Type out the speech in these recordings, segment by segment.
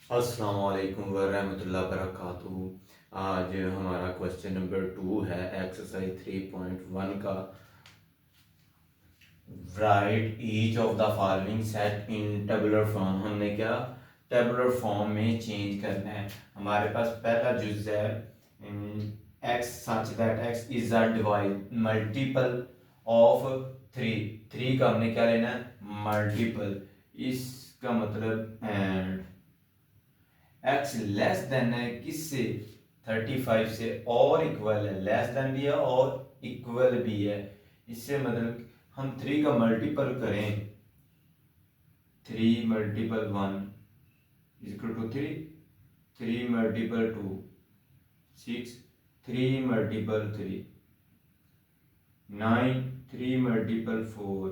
अस्सलाम वालेकुम वरहमतुल्लाहि वबरकातुहू। आज हमारा क्वेश्चन नंबर 2 है एक्सरसाइज 3.1 का। Right each of the following set in tabular form. हमने क्या टेबुलर फॉर्म में चेंज करना है। हमारे पास पहला जुज है x such that x is a divide multiple of three. Three का हमने क्या लेना है मल्टीपल। इसका मतलब एंड एक्स लेस देन है किससे 35 से और इक्वल है। लेस देन भी है और इक्वल भी है। इससे मतलब हम थ्री का मल्टीपल करें। Three multiple one is equal to three. Three multiple two 6। Three multiple three 9। Three multiple four.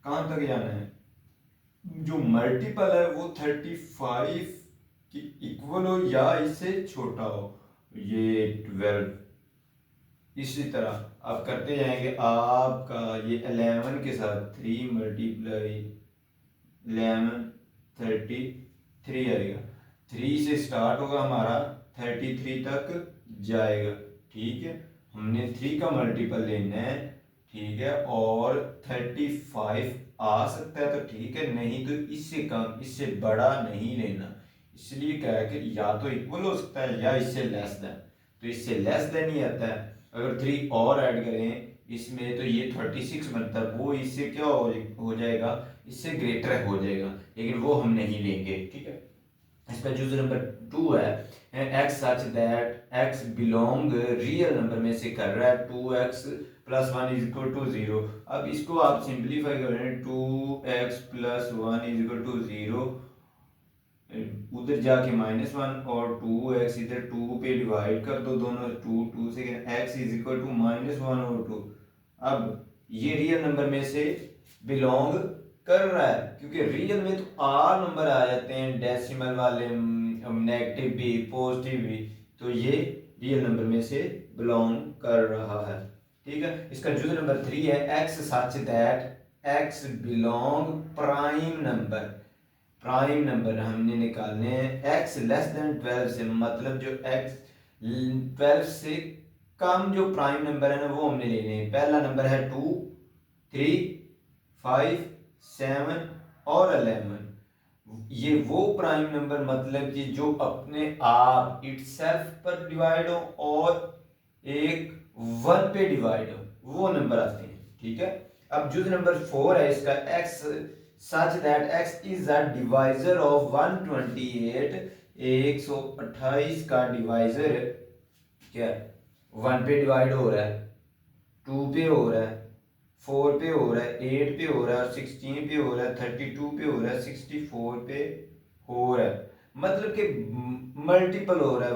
कहाँ तक जाना है? जो मल्टीपल है वो 35 की इक्वल हो या इससे छोटा हो। ये 12। इसी तरह आप करते जाएंगे। आपका ये 11 के साथ 3 मल्टीप्लाई 11 33 आएगा। 3 से स्टार्ट होगा हमारा 33 तक जाएगा। ठीक है, हमने 3 का मल्टीपल लेना है। ठीक है, और 35 आ सकता है तो ठीक है, नहीं तो इससे कम इससे बड़ा नहीं लेना। इसलिए क्या है कि या तो इक्वल हो सकता है या इससे लेस देन। तो इससे लेस देन ही आता है। अगर 3 और ऐड करें इसमें तो ये 36 बनता है। वो इससे क्या हो जाएगा, इससे ग्रेटर हो जाएगा, लेकिन वो हम नहीं लेंगे। ठीक है, इसका जूज नंबर 2 है x such that x belong real number में से कर रहा है 2x plus one is equal to zero. अब इसको आप सिंप्लीफाई करें 2x plus one is equal to zero. उधर जाके -1 और 2x इधर 2 पे डिवाइड कर दो दोनों। 2 से x इज इक्वल टू -1 और 2। अब ये रियल नंबर में से बिलोंग कर रहा है, क्योंकि रियल में तो आर नंबर आ जाते हैं, डेसिमल वाले, नेगेटिव भी पॉजिटिव भी। तो ये रियल नंबर में से बिलोंग कर रहा है। ठीक है, इसका जुज नंबर 3 है x such that x belong prime number. Prime number हमने निकालने हैं एक्स लेस देन 12 से, मतलब जो एक्स 12 से कम जो प्राइम नंबर है ना वो हमने लेने हैं। पहला नंबर है 2, 3, 5, 7 और 11। ये वो प्राइम नंबर मतलब कि जो अपने आप इटसेल्फ पर डिवाइड हो और एक 1 पे डिवाइड हो, वो नंबर आते हैं। ठीक है, अब जुज नंबर 4 है इसका x such that x is a divisor of 128। 128 का डिवाइजर क्या 1 पे डिवाइड हो रहा है, 2 पे हो रहा है, 4 पे हो रहा है, 8 पे हो रहा है, 16 पे हो रहा है, 32 पे हो रहा है, 64 पे हो रहा है। मतलब कि मल्टीपल हो रहा है।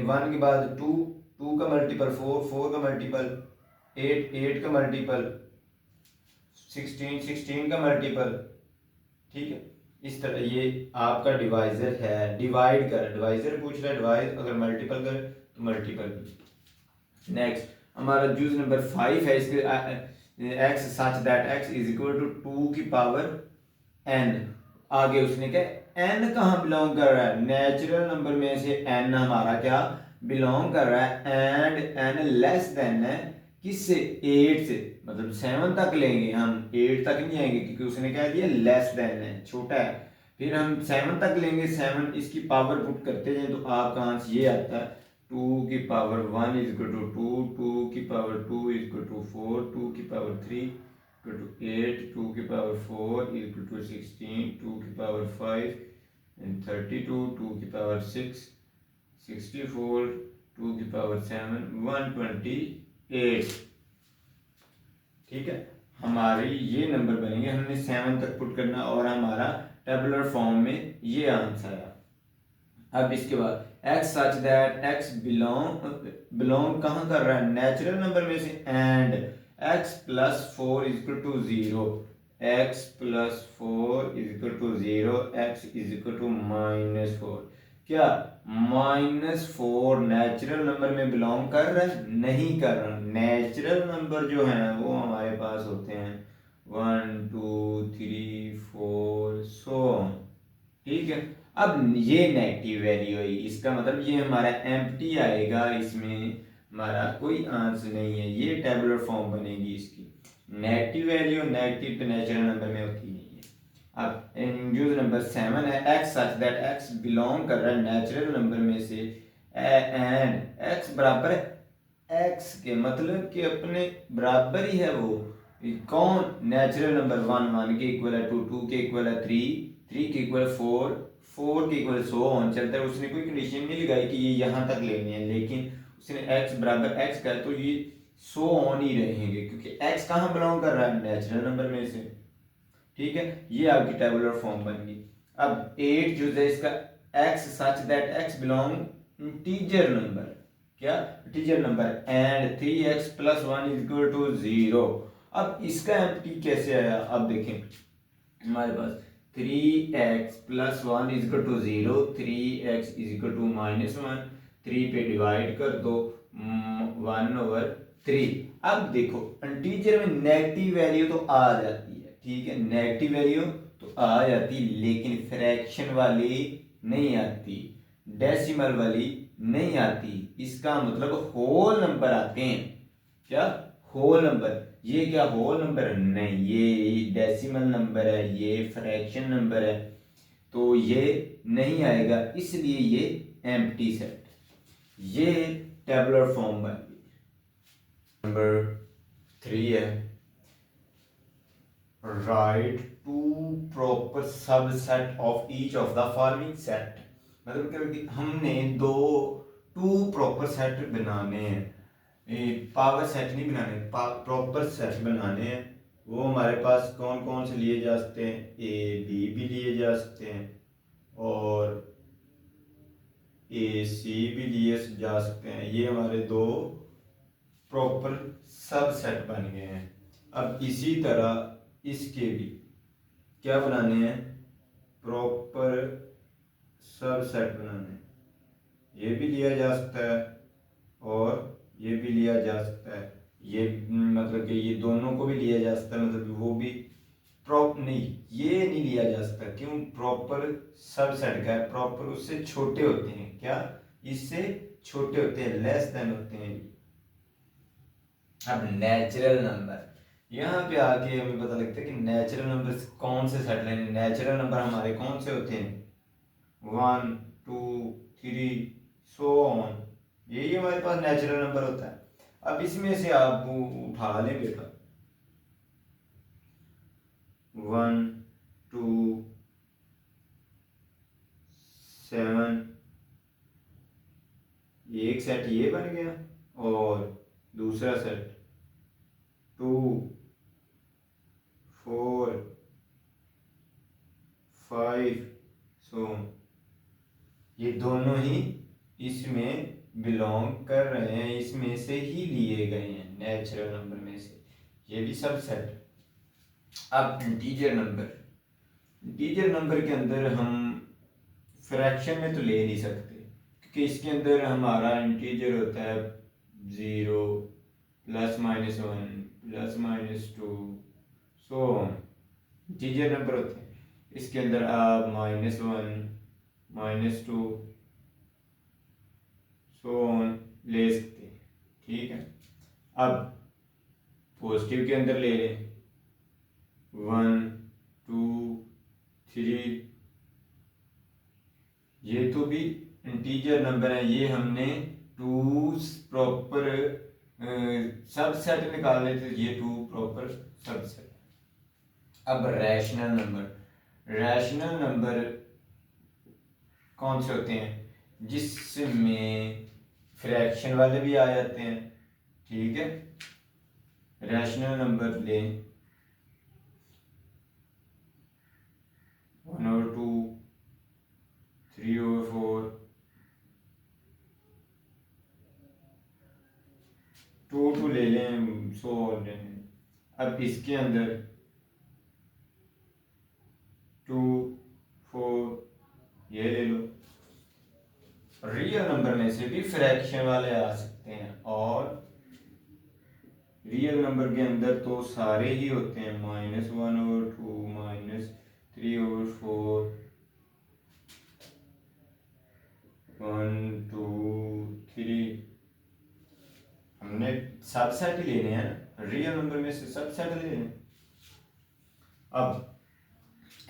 1 के बाद 2, 2 का मल्टीपल 4, 4 का मल्टीपल 8, 8 का मल्टीपल 16, 16 का मल्टीपल। ठीक है, इस तरह ये आपका डिवाइजर है। डिवाइड कर, डिवाइजर पूछ रहा है, डिवाइड अगर मल्टीपल कर तो मल्टीपल भी। नेक्स्ट हमारा जूज नंबर 5 है इसके x such that x is equal to 2 की पावर n। आगे उसने क्या n कहाँ बिलोंग कर रहा है? नेचुरल नंबर में से n हमारा क्या बिलोंग कर रहा है, एंड n लेस देन है किससे 8 से, मतलब 7 तक लेंगे हम, 8 तक नहीं आएंगे क्योंकि उसने क्या दिया लेस देन है, छोटा है। फिर हम 7 तक लेंगे। 7 इसकी पावर पुट करते जाए तो आपका आंसर ये आता है 2 की पावर 1 इज इक्वल टू 2, 2 की पावर 2 इज इक्वल टू 4, 2 की पावर 3 equal to 8, 2 की पावर 4 equal to 16, 2 की पावर 5 and 32, 2 की पावर 6, 64, 2 की पावर 7, 128। ठीक है, हमारी ये नंबर बनेंगे। हमने 7 तक पुट करना और हमारा टेबुलर फॉर्म में ये आंसर है। अब इसके बाद x such that x belong कहाँ कर रहा है? नेचुरल नंबर में से, and x plus 4 is equal to 0। X plus 4 is equal to 0, x is equal to -4। क्या -4 नेचुरल नंबर में बिलोंग कर रहा है? नहीं कर रहा। नेचुरल नंबर जो है वो हमारे पास होते हैं 1, 2, 3, 4 सो। ठीक है, अब ये नेगेटिव वैल्यू आई, इसका मतलब ये हमारा एम्प्टी आएगा, इसमें हमारा कोई आंसर नहीं है, ये टेबुलर फॉर्म बनेगी इसकी। नेगेटिव वैल्यू नेगेटिव तो नेचुरल नंबर में होती नहीं है। अब यूज नंबर 7 है, x such that x belong कर रहा है नेचुरल नंबर में से एंड एक्स बराबर एक्स के, मतलब कि अपने बराबर ही है वो कौन, नेचुरल नंबर 1 के इक्वल है 2 के इक्वल है 3 के इक्वल 4 के इक्वल सो ऑन चलता है। उसने कोई कंडीशन नहीं लगाई कि ये यहाँ तक लेने हैं, लेकिन उसने x बराबर x का, तो ये सो ऑन ही रहेंगे क्योंकि x कहाँ बिलोंग कर रहा है, नेचुरल नंबर में से। ठीक है, ये आपकी टेबुलर फॉर्म बन गई। अब 8 जो है इसका x such that x belong integer number, क्या integer number, and 3x plus 1 is equal to 0। अब इसका एम्प्टी कैसे आया, अब देखें हमारे पास 3x plus 1 is equal to 0, 3x is equal to -1, 3 पे डिवाइड कर दो 1/3। अब देखो इंटीजर में नेगेटिव वैल्यू तो आ जाती है, ठीक है, नेगेटिव वैल्यू तो आ जाती, लेकिन फ्रैक्शन वाली नहीं आती, डेसिमल वाली नहीं आती। इसका मतलब होल नंबर आते हैं, क्या होल नंबर। ये क्या होल नंबर नहीं, ये डेसिमल नंबर है, ये फ्रैक्शन नंबर है, तो ये नहीं आएगा, इसलिए ये एम्प्टी सेट। ये टेबुलर फॉर्म बन गई। नंबर 3 है, write to proper subset of each of the following set. मतलब कि हमने टू प्रॉपर सेट बनाने हैं, पावर सेट नहीं बनाने, प्रॉपर सेट बनाने हैं। वो हमारे पास कौन कौन से लिए जा सकते हैं, ए बी भी लिए जा सकते हैं और ए सी भी लिए जा सकते हैं। ये हमारे दो प्रॉपर सब सेट बन गए हैं। अब इसी तरह इसके भी क्या बनाने हैं, प्रॉपर सब सेट बनाने हैं। ये भी लिया जा सकता है और ये भी लिया जा सकता है, ये मतलब कि ये दोनों को भी लिया जा सकता है, मतलब वो भी नहीं, ये नहीं लिया जा सकता, क्यों, प्रॉपर सबसेट का है, प्रॉपर उससे छोटे होते हैं, क्या इससे छोटे होते हैं, लेस देन होते हैं। अब नेचुरल नंबर, यहाँ पे आके हमें पता लगता है कि नेचुरल नंबर कौन से सेट लेने। नेचुरल नंबर हमारे कौन से होते हैं, 1 2 3 सो ऑन, यही हमारे पास नेचुरल नंबर होता है। अब इसमें से आप उठा लें बेटा 1 2 7, एक सेट ये बन गया और दूसरा सेट 2 4 5 सो, ये दोनों ही इसमें बिलोंग कर रहे हैं, इसमें से ही लिए गए हैं नेचुरल नंबर में से, ये भी सब सेट। अब इंटीजर नंबर, इंटीजर नंबर के अंदर हम फ्रैक्शन में तो ले नहीं सकते, क्योंकि इसके अंदर हमारा इंटीजर होता है 0 +-1 +-2 सो इंटीजर नंबर होते हैं। इसके अंदर आप -1 -2 सो ऑन ले सकते हैं, ठीक है। अब पॉजिटिव के अंदर ले लें 1 2 3, ये तो भी इंटीजर नंबर है, ये हमने टू प्रॉपर सबसेट निकालने थे, ये टू प्रॉपर सबसेट। अब रैशनल नंबर, रैशनल नंबर कौन से होते हैं, जिसमें फ्रैक्शन वाले भी आ जाते हैं, ठीक है। रैशनल नंबर लें 1/2 3/4 2 ले लें, सो ले लें। अब इसके अंदर 2 4 ये ले लो। रियल नंबर में से भी फ्रैक्शन वाले आ सकते हैं, और रियल नंबर के अंदर तो सारे ही होते हैं, -1/2 -3/4 सबसेट ही लेने हैं, रियल नंबर में से सबसेट लेने हैं। अब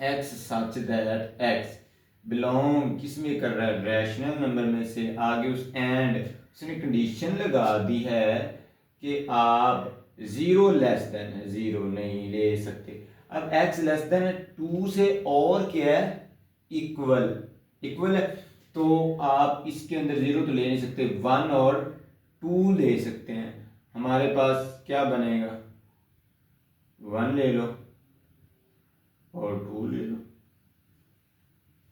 x such that x belong किस में कर रहा है, रैशनल नंबर में से। आगे उस एंड उसने कंडीशन लगा दी है कि आप 0 लेस देन है, 0 नहीं ले सकते। अब x लेस देन है 2 से और क्या है, इक्वल, इक्वल है, तो आप इसके अंदर 0 तो ले नहीं सकते, 1 और 2 ले सकते हैं। हमारे पास क्या बनेगा, 1 ले लो और 2 ले लो,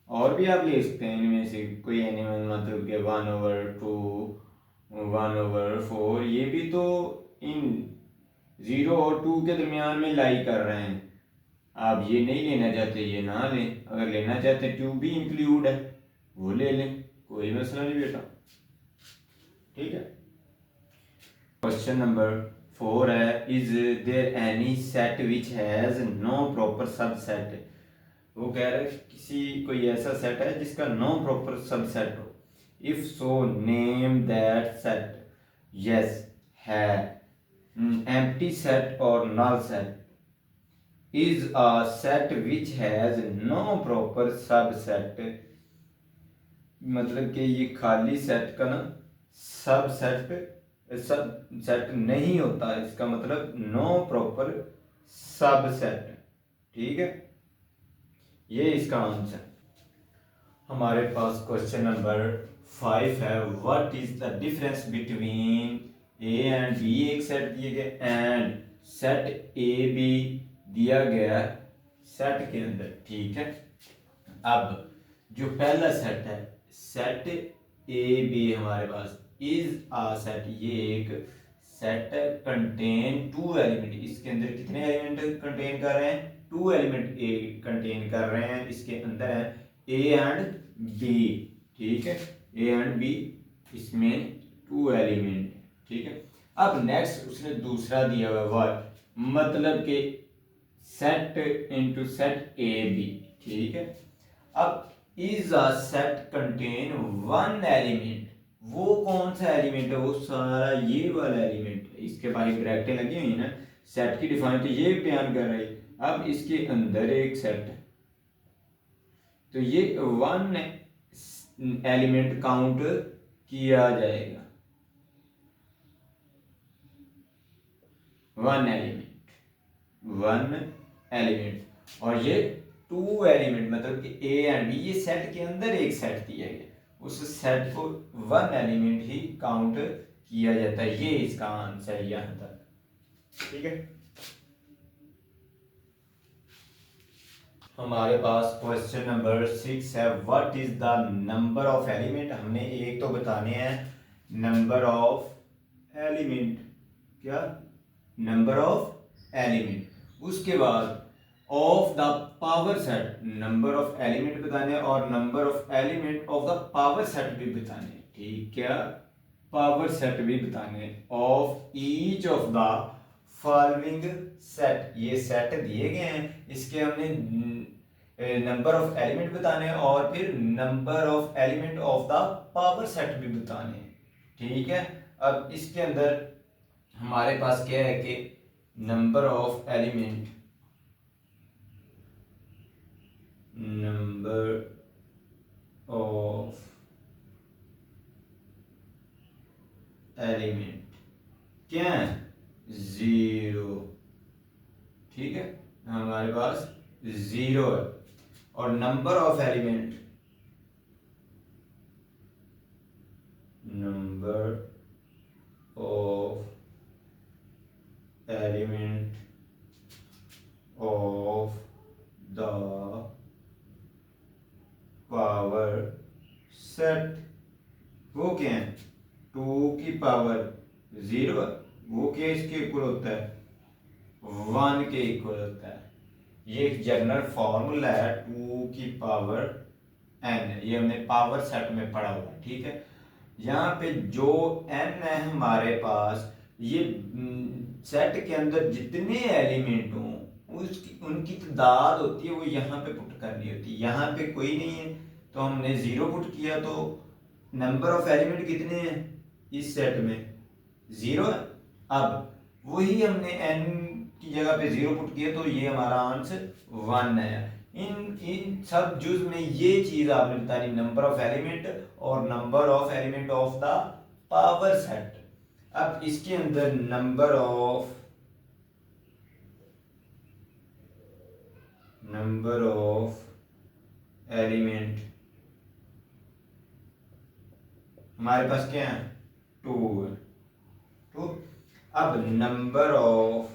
और भी आप ले सकते हैं इनमें से कोई एनिमल, मतलब कि 1/2, 1/4, ये भी तो इन 0 और 2 के दरमियान में लाई कर रहे हैं। आप ये नहीं लेना चाहते ये ना लें, अगर लेना चाहते हैं 2 भी इंक्लूड है वो ले लें, कोई मसला नहीं बेटा, ठीक है। क्वेश्चन नंबर 4 है, is there any set which has no proper subset. वो कह रहे हैं किसी कोई ऐसा सेट है जिसका नो प्रॉपर सबसेट हो। If so name that set. Yes है, एम्प्टी सेट और null set is a set which has no proper subset. मतलब कि ये खाली सेट का ना सबसेट सेट नहीं होता, इसका मतलब नो प्रॉपर सबसेट, ठीक है, ये इसका आंसर। हमारे पास क्वेश्चन नंबर 5 है, what is the difference between A and B. एक सेट दिए गए एंड सेट ए बी दिया गया सेट के अंदर, ठीक है। अब जो पहला सेट है, सेट ए बी हमारे पास इज आ सेट, ये एक सेट कंटेन 2 एलिमेंट। इसके अंदर कितने एलिमेंट कंटेन कर रहे हैं, 2 एलिमेंट ए कंटेन कर रहे हैं, इसके अंदर है ए एंड बी, ठीक है, ए एंड बी, इसमें 2 एलिमेंट, ठीक है। अब नेक्स्ट उसने दूसरा दिया हुआ व्हाट, मतलब कि set into set A B, ठीक है। अब is a set contain 1 element, वो कौन सा एलिमेंट है, वो सारा ये वाला एलिमेंट है, इसके बाहर ब्रैकेटें लगी हुई है ना, सेट की डिफाइन तो ये बयान कर रही है। अब इसके अंदर एक सेट है, तो ये 1 एलिमेंट काउंट किया जाएगा, 1 एलिमेंट, और ये 2 एलिमेंट, मतलब कि ए एंड बी, ये सेट के अंदर एक सेट दिया गया, उस सेट को 1 एलिमेंट ही काउंट किया जाता है, ये इसका आंसर है यहां तक, ठीक है। हमारे पास क्वेश्चन नंबर 6 है, what is the number of element. हमने एक तो बताने हैं नंबर ऑफ एलिमेंट, क्या, नंबर ऑफ एलिमेंट, उसके बाद of the power set, number of element बताने और number of element of the power set भी बताने, ठीक है, पावर सेट भी बताने of each of the following set. ये सेट दिए गए हैं, इसके हमने नंबर ऑफ एलिमेंट बताने और फिर number of element of the power set भी बताने, ठीक है। अब इसके अंदर हमारे पास क्या है कि number of element, number of element क्या है, 0, ठीक है, हमारे पास 0 है, और number of element, number of element of the power set, वो क्या है, 2 की पावर 0, वो क्या इसके इक्वल होता है, 1 के इक्वल होता है। ये एक जनरल फॉर्मूला है 2 की पावर n, ये हमने पावर सेट में पढ़ा हुआ है, ठीक है। यहाँ पे जो n है हमारे पास, ये सेट के अंदर जितने एलिमेंट हों उसकी उनकी तादाद होती है, वो यहाँ पे पुट करनी होती है। यहाँ पे कोई नहीं है तो हमने 0 पुट किया, तो नंबर ऑफ एलिमेंट कितने हैं इस सेट में, 0 है। अब वही हमने n की जगह पे 0 पुट किया तो ये हमारा आंसर 1 है। इन इन सब जुज में ये चीज आपने बतानी, नंबर ऑफ एलिमेंट और number of element of the power set. अब इसके अंदर नंबर ऑफ एलिमेंट हमारे पास क्या है, 2 है। तो अब number of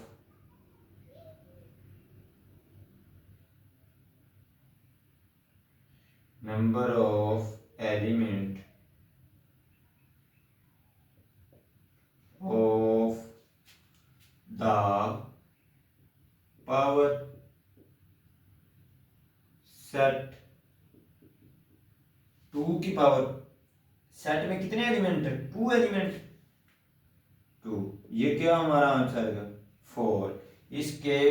element of the power set, 2 की पावर सेट में कितने एलिमेंट है, 2 एलिमेंट, 2, ये क्या हमारा आंसर आएगा 4। इसके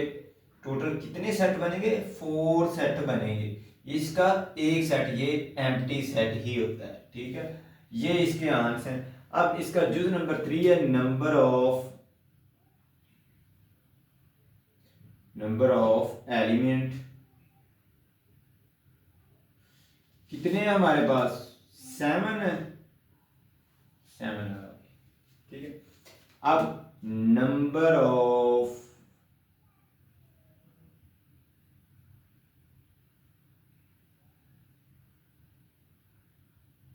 टोटल कितने सेट बनेंगे, 4 सेट बनेंगे। इसका एक सेट ये एम्प्टी सेट ही होता है, ठीक है। ये इसके आंसर हैं। अब इसका जुज नंबर 3 है नंबर ऑफ एलिमेंट, कितने हैं हमारे पास, 7 है, 7 है, ठीक है। अब number of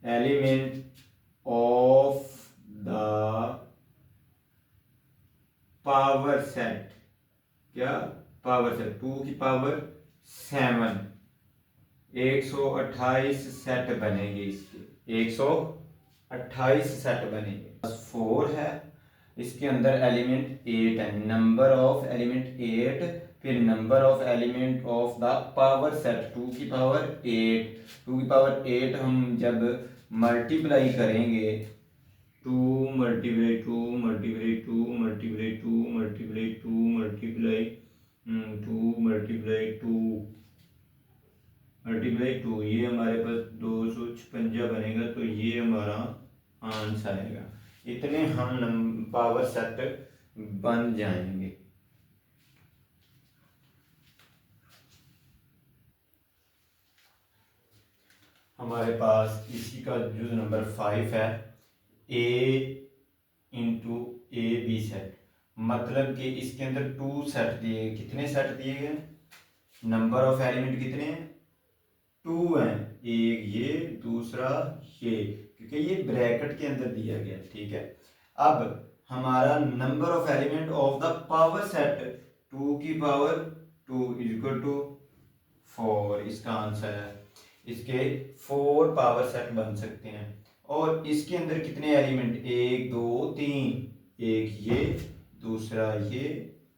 element of the power set, क्या पावर सेट, 2 की पावर 7, 128 सेट बनेंगे इसके, 128 सेट बनेंगे। 4 है, इसके अंदर एलिमेंट 8 है, नंबर ऑफ एलिमेंट 8, फिर number of element of the power set 2 की पावर 8। 2 की पावर 8 हम जब मल्टीप्लाई करेंगे, 2 multiply 2 multiply 2 multiply 2 multiply 2 multiply 2 multiply 2 multiply 2, ये हमारे पास 256 बनेगा। तो ये हमारा आंसर आएगा। इतने हम पावर सेट बन जाएंगे। हमारे पास इसी का जुज नंबर 5 है, ए इंटू ए बी सेट, मतलब कि इसके अंदर 2 सेट दिए, कितने सेट दिए गए, नंबर ऑफ एलिमेंट कितने हैं, 2 हैं, एक ये दूसरा ये, क्योंकि ये ब्रैकेट के अंदर दिया गया, ठीक है। अब हमारा number of element of the power set 2 की पावर 2 इज इक्वल टू 4, इसका आंसर है। इसके 4 पावर सेट बन सकते हैं। और इसके अंदर कितने एलिमेंट, 1 2 3, एक ये, दूसरा ये,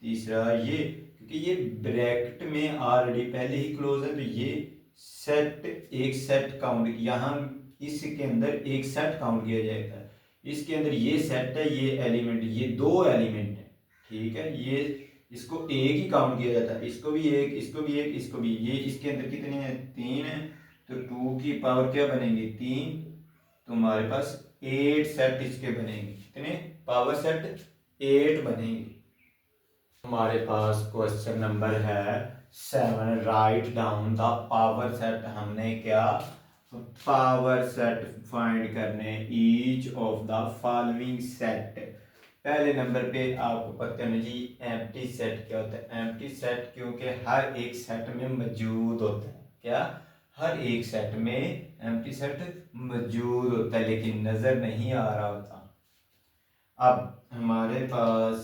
तीसरा ये, क्योंकि ये ब्रैकेट में ऑलरेडी पहले ही क्लोज है, तो ये सेट, एक सेट काउंट, यहाँ इसके अंदर एक सेट काउंट किया जाएगा। इसके अंदर ये सेट है, ये एलिमेंट, ये 2 एलिमेंट है, ठीक है। ये इसको एक ही काउंट किया जाता है, इसको भी एक, इसको भी एक, इसको भी। ये इसके अंदर कितने हैं, 3 है, तो 2 की पावर क्या बनेगी, 3, तो हमारे पास 8 सेट इसके बनेंगे। कितने पावर सेट, 8 बनेंगे। हमारे पास क्वेश्चन नंबर है 7, write down the power set. हमने क्या, पावर सेट फाइंड करने each of the following set. पहले नंबर पे आपको पता है जी एम्प्टी सेट क्या होता है। एम्प्टी सेट क्योंकि हर एक सेट में मौजूद होता है, क्या, हर एक सेट में एम्प्टी सेट मौजूद होता है, लेकिन नजर नहीं आ रहा होता। अब हमारे पास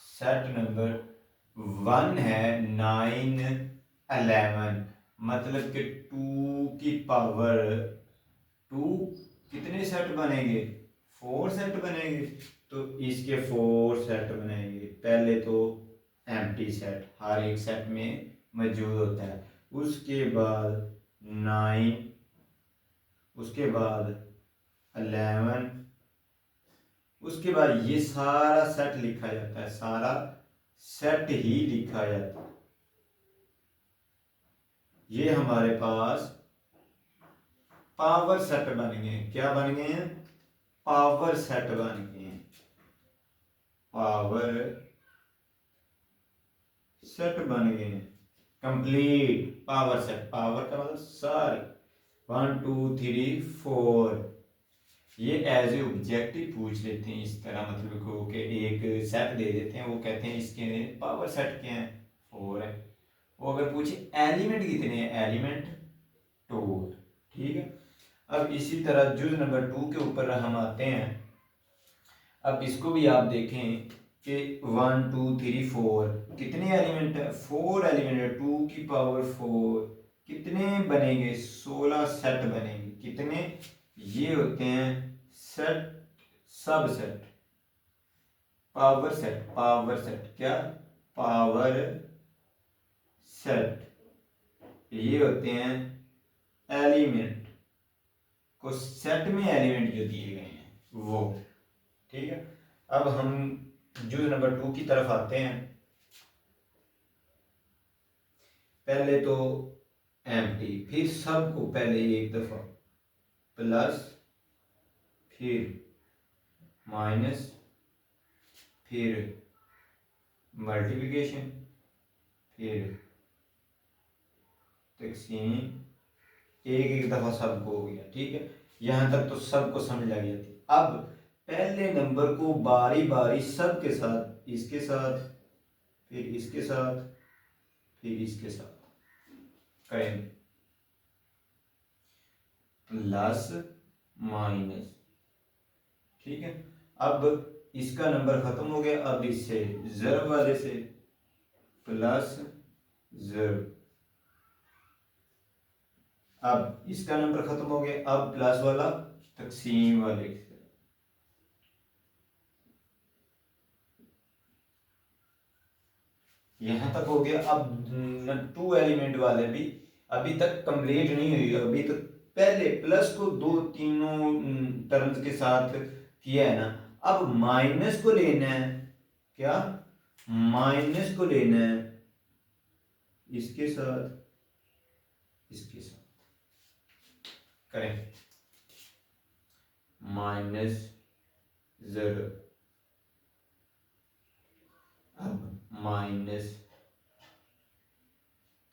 सेट नंबर 1 है 9 11, मतलब कि 2 की पावर 2 कितने सेट बनेंगे, 4 सेट बनेंगे। तो इसके 4 सेट बनेंगे। पहले तो एम्प्टी सेट हर एक सेट में मौजूद होता है, उसके बाद 9, उसके बाद 11, उसके बाद ये सारा सेट लिखा जाता है, सारा सेट ही लिखा जाता है। ये हमारे पास पावर सेट बन गए। क्या बन गए हैं, पावर सेट बन गए हैं। पावर सेट बन गए हैं। कंप्लीट पावर सेट, पावर का मतलब सारे 1 2 3 4, ये एज ए ऑब्जेक्टिव पूछ लेते हैं इस तरह, मतलब को कि एक सेट दे देते हैं, वो कहते हैं इसके पावर सेट क्या है, 4 है। वो अगर पूछे एलिमेंट कितने हैं, एलिमेंट 2, ठीक है। अब इसी तरह जुज नंबर 2 के ऊपर हम आते हैं। अब इसको भी आप देखें कि 1 2 3 4 कितने एलिमेंट है, 4 एलिमेंट है, 2 की पावर 4, कितने बनेंगे, 16 सेट बनेंगे। कितने, ये होते हैं सेट, सब set, power set, power set क्या, पावर सेट, ये होते हैं एलिमेंट को सेट में एलिमेंट जो दिए गए हैं वो, ठीक है। अब हम जूज नंबर 2 की तरफ आते हैं। पहले तो एम्प्टी, फिर सबको पहले एक दफा प्लस, फिर माइनस, फिर मल्टीप्लिकेशन, फिर तकसीम, एक एक दफा सबको हो गया, ठीक है। यहां तक तो सबको समझ आ गया थी। अब पहले नंबर को बारी बारी सब के साथ, इसके साथ, फिर इसके साथ, फिर इसके साथ करेंगे, प्लस माइनस, ठीक है। अब इसका नंबर खत्म हो गया, अब इससे ज़रब वाले से प्लस ज़रब, अब इसका नंबर खत्म हो गया, अब प्लस वाला तकसीम वाले से, यहां तक हो गया। अब 2 एलिमेंट वाले भी अभी तक कंप्लीट नहीं हुई, अभी तक पहले प्लस को दो तीनों टर्म्स के साथ किया है ना। अब माइनस को लेना है, क्या, माइनस को लेना है इसके साथ, इसके साथ करें, माइनस ज़रब, अब माइनस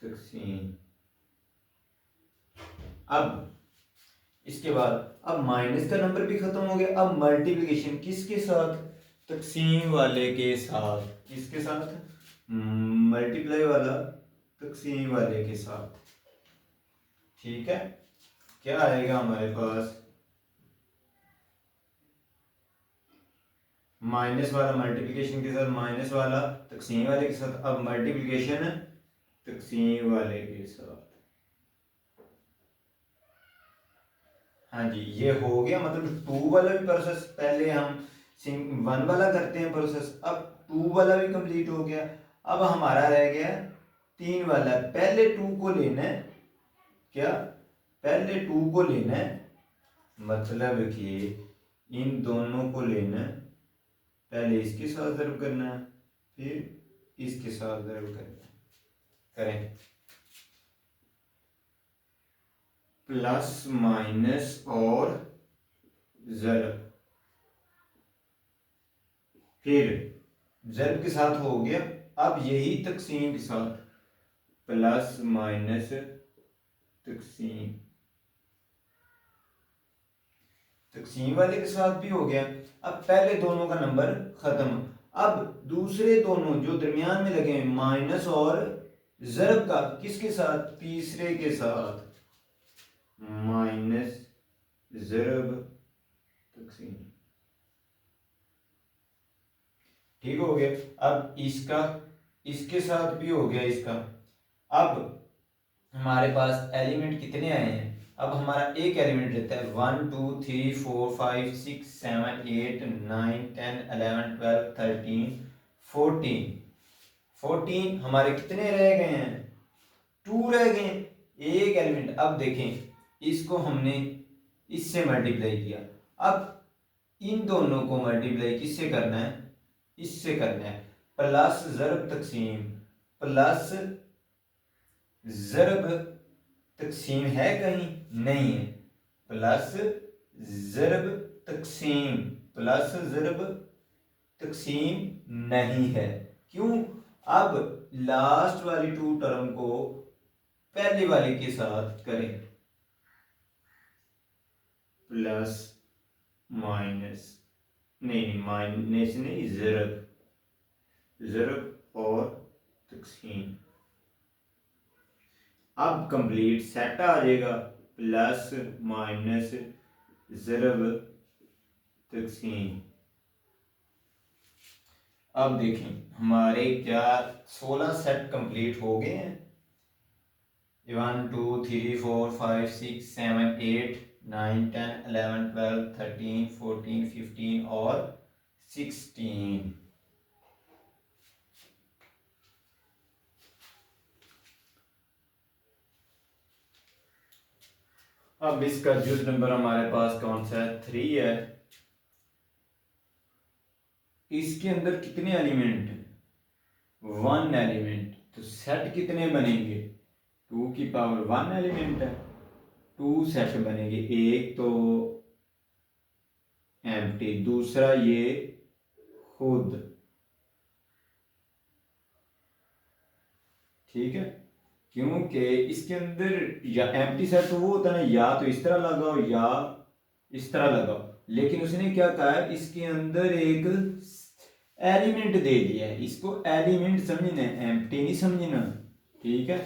तकसीम, अब इसके बाद अब माइनस का नंबर भी खत्म हो गया। अब मल्टीप्लिकेशन किसके साथ, तकसीम वाले के साथ, किसके साथ, मल्टीप्लाई वाला तकसीम वाले के साथ, ठीक है। क्या आएगा हमारे पास, माइनस वाला मल्टीप्लिकेशन के साथ, माइनस वाला तकसीम वाले के साथ, अब मल्टीप्लिकेशन तकसीम वाले के साथ, हाँ जी ये हो गया। मतलब 2 वाला भी प्रोसेस, पहले हम 1 वाला करते हैं प्रोसेस, अब 2 वाला भी कंप्लीट हो गया। अब हमारा रह गया 3 वाला, पहले 2 को लेना है, क्या, पहले 2 को लेना है, मतलब कि इन दोनों को लेना है, पहले इसके साथ ज़रब करना है, फिर इसके साथ ज़रब करना है, करें, प्लस माइनस और ज़रब, फिर ज़रब के साथ हो गया। अब यही तकसीम के साथ, प्लस माइनस तकसीम, तकसीम वाले के साथ भी हो गया। अब पहले दोनों का नंबर खत्म, अब दूसरे दोनों जो दरमियान में लगे हैं माइनस और ज़रब का, किसके साथ, तीसरे के साथ, माइनस ज़रब तकसीम, ठीक हो गया। अब इसका इसके साथ भी हो गया इसका। अब हमारे पास एलिमेंट कितने आए हैं, अब हमारा एक एलिमेंट रहता है 1 2 3 4 5 6 7 8 9 10 11 12 13 14, 14 हमारे कितने रह गए हैं, 2 रह गए, एक एलिमेंट। अब देखें इसको हमने इससे मल्टीप्लाई किया, अब इन दोनों को मल्टीप्लाई किससे करना है, इससे करना है, प्लस ज़रब तकसीम, प्लस ज़रब तकसीम है कहीं, नहीं है, प्लस ज़रब तकसीम, प्लस ज़रब तकसीम नहीं है। क्यों? अब लास्ट वाली टू टर्म को पहली वाली के साथ करें, प्लस माइनस, नहीं माइनस नहीं, ज़रब और तकसीम। अब कंप्लीट सेट आ जाएगा, प्लस माइनस ज़रब तकसीम। अब देखें हमारे क्या 16 सेट कंप्लीट हो गए हैं। 1 2 3 4 5 6 7 8 9 10 11 12 13 14 15 और 16। अब इसका जुज नंबर हमारे पास कौन सा है? 3 है। इसके अंदर कितने एलिमेंट हैं? 1 एलिमेंट। तो सेट कितने बनेंगे? 2 की पावर 1 एलिमेंट है, 2 सेट बनेंगे। एक तो एम्प्टी, दूसरा ये खुद, ठीक है। क्योंकि इसके अंदर या एम्प्टी सेट तो वो होता है ना, या तो इस तरह लगाओ या इस तरह लगाओ, लेकिन उसने क्या कहा है, इसके अंदर एक एलिमेंट दे दिया है। इसको एलिमेंट समझना है, एम्प्टी नहीं समझना, ठीक है।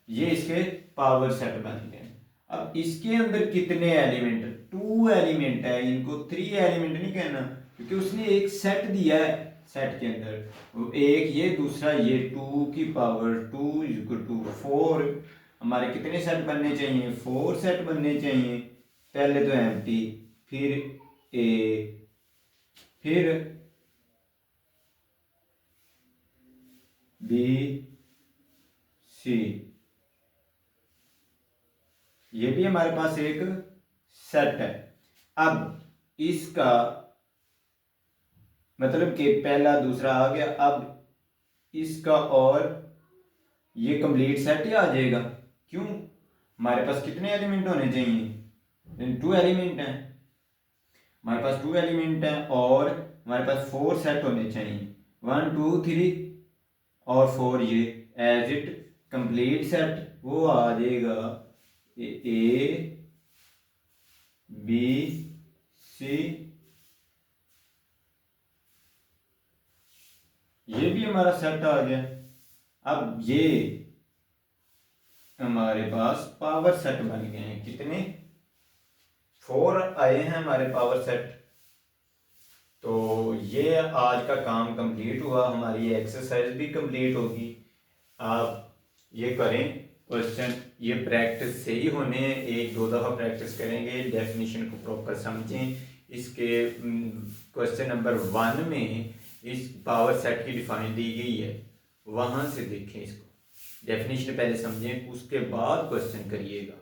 ये इसके पावर सेट बन गए। अब इसके अंदर कितने एलिमेंट? 2 एलिमेंट है। इनको 3 एलिमेंट नहीं कहना, क्योंकि उसने एक सेट दिया है। सेट के अंदर एक ये, दूसरा ये, 2 की पावर 2 इक्वल टू 4। हमारे कितने सेट बनने चाहिए? 4 सेट बनने चाहिए। पहले तो एम्प्टी, फिर ए, फिर बी, सी। ये भी हमारे पास एक सेट है। अब इसका मतलब कि पहला दूसरा आ गया, अब इसका और ये कंप्लीट सेट ही आ जाएगा। क्यों? हमारे पास कितने एलिमेंट होने चाहिए? 2 एलिमेंट हैं। हमारे पास 2 एलिमेंट हैं और हमारे पास 4 सेट होने चाहिए, 1 2 3 और 4। ये एज इट कंप्लीट सेट वो आ जाएगा ए बी सी। ये भी हमारा सेट आ गया। अब ये हमारे पास पावर सेट बन गए हैं। कितने? 4 आए हैं हमारे पावर सेट। तो ये आज का काम कंप्लीट हुआ, हमारी एक्सरसाइज भी कंप्लीट होगी। आप ये करें क्वेश्चन, ये प्रैक्टिस से ही होने हैं, 1-2 दफ़ा प्रैक्टिस करेंगे, डेफिनेशन को प्रॉपर समझें। इसके क्वेश्चन नंबर 1 में इस पावर सेट की डिफाइन दी गई है, वहाँ से देखें इसको, डेफिनेशन पहले समझें, उसके बाद क्वेश्चन करिएगा।